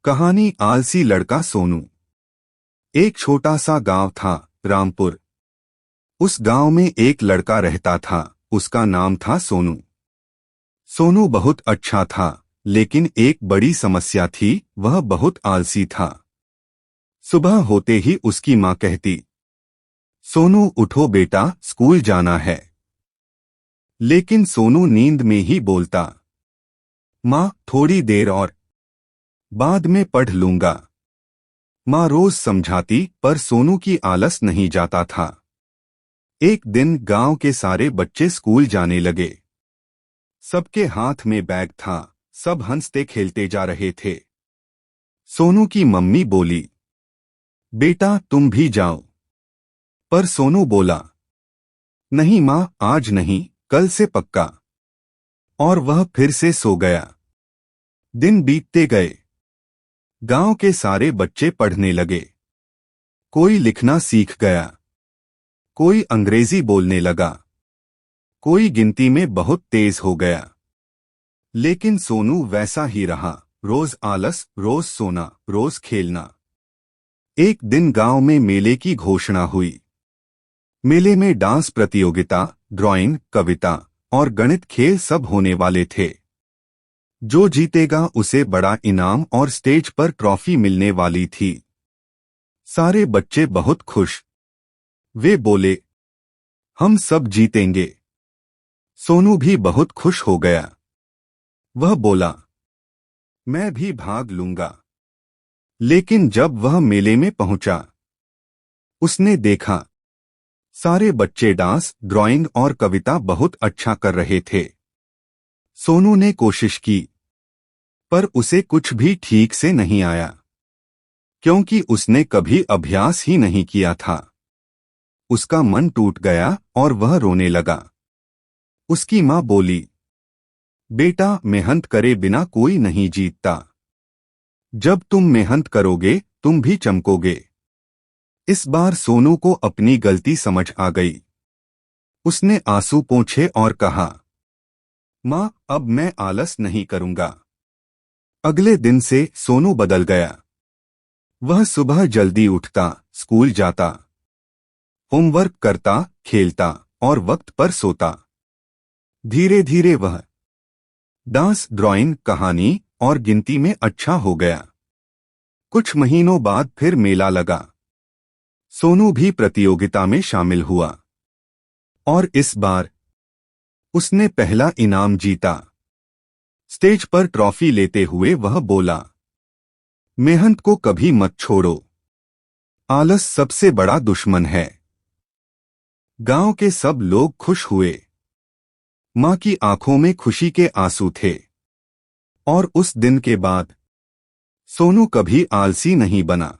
कहानी आलसी लड़का सोनू। एक छोटा सा गांव था, रामपुर। उस गांव में एक लड़का रहता था, उसका नाम था सोनू। सोनू बहुत अच्छा था, लेकिन एक बड़ी समस्या थी, वह बहुत आलसी था। सुबह होते ही उसकी माँ कहती, सोनू उठो बेटा, स्कूल जाना है। लेकिन सोनू नींद में ही बोलता, माँ थोड़ी देर और, बाद में पढ़ लूंगा। माँ रोज समझाती, पर सोनू की आलस नहीं जाता था। एक दिन गांव के सारे बच्चे स्कूल जाने लगे। सबके हाथ में बैग था, सब हंसते खेलते जा रहे थे। सोनू की मम्मी बोली, बेटा तुम भी जाओ। पर सोनू बोला, नहीं माँ, आज नहीं, कल से पक्का। और वह फिर से सो गया। दिन बीतते गए। गांव के सारे बच्चे पढ़ने लगे। कोई लिखना सीख गया, कोई अंग्रेजी बोलने लगा, कोई गिनती में बहुत तेज हो गया। लेकिन सोनू वैसा ही रहा, रोज आलस, रोज सोना, रोज खेलना। एक दिन गांव में मेले की घोषणा हुई। मेले में डांस प्रतियोगिता, ड्राइंग, कविता और गणित खेल सब होने वाले थे। जो जीतेगा उसे बड़ा इनाम और स्टेज पर ट्रॉफी मिलने वाली थी। सारे बच्चे बहुत खुश। वे बोले, हम सब जीतेंगे। सोनू भी बहुत खुश हो गया। वह बोला, मैं भी भाग लूंगा। लेकिन जब वह मेले में पहुंचा, उसने देखा सारे बच्चे डांस, ड्राइंग और कविता बहुत अच्छा कर रहे थे। सोनू ने कोशिश की, पर उसे कुछ भी ठीक से नहीं आया, क्योंकि उसने कभी अभ्यास ही नहीं किया था। उसका मन टूट गया और वह रोने लगा। उसकी माँ बोली, बेटा मेहनत करे बिना कोई नहीं जीतता। जब तुम मेहनत करोगे, तुम भी चमकोगे। इस बार सोनू को अपनी गलती समझ आ गई। उसने आंसू पोंछे और कहा, माँ अब मैं आलस नहीं करूंगा। अगले दिन से सोनू बदल गया। वह सुबह जल्दी उठता, स्कूल जाता, होमवर्क करता, खेलता और वक्त पर सोता। धीरे धीरे वह डांस, ड्राइंग, कहानी और गिनती में अच्छा हो गया। कुछ महीनों बाद फिर मेला लगा। सोनू भी प्रतियोगिता में शामिल हुआ और इस बार उसने पहला इनाम जीता। स्टेज पर ट्रॉफी लेते हुए वह बोला, मेहनत को कभी मत छोड़ो। आलस सबसे बड़ा दुश्मन है। गांव के सब लोग खुश हुए। माँ की आंखों में खुशी के आंसू थे। और उस दिन के बाद सोनू कभी आलसी नहीं बना।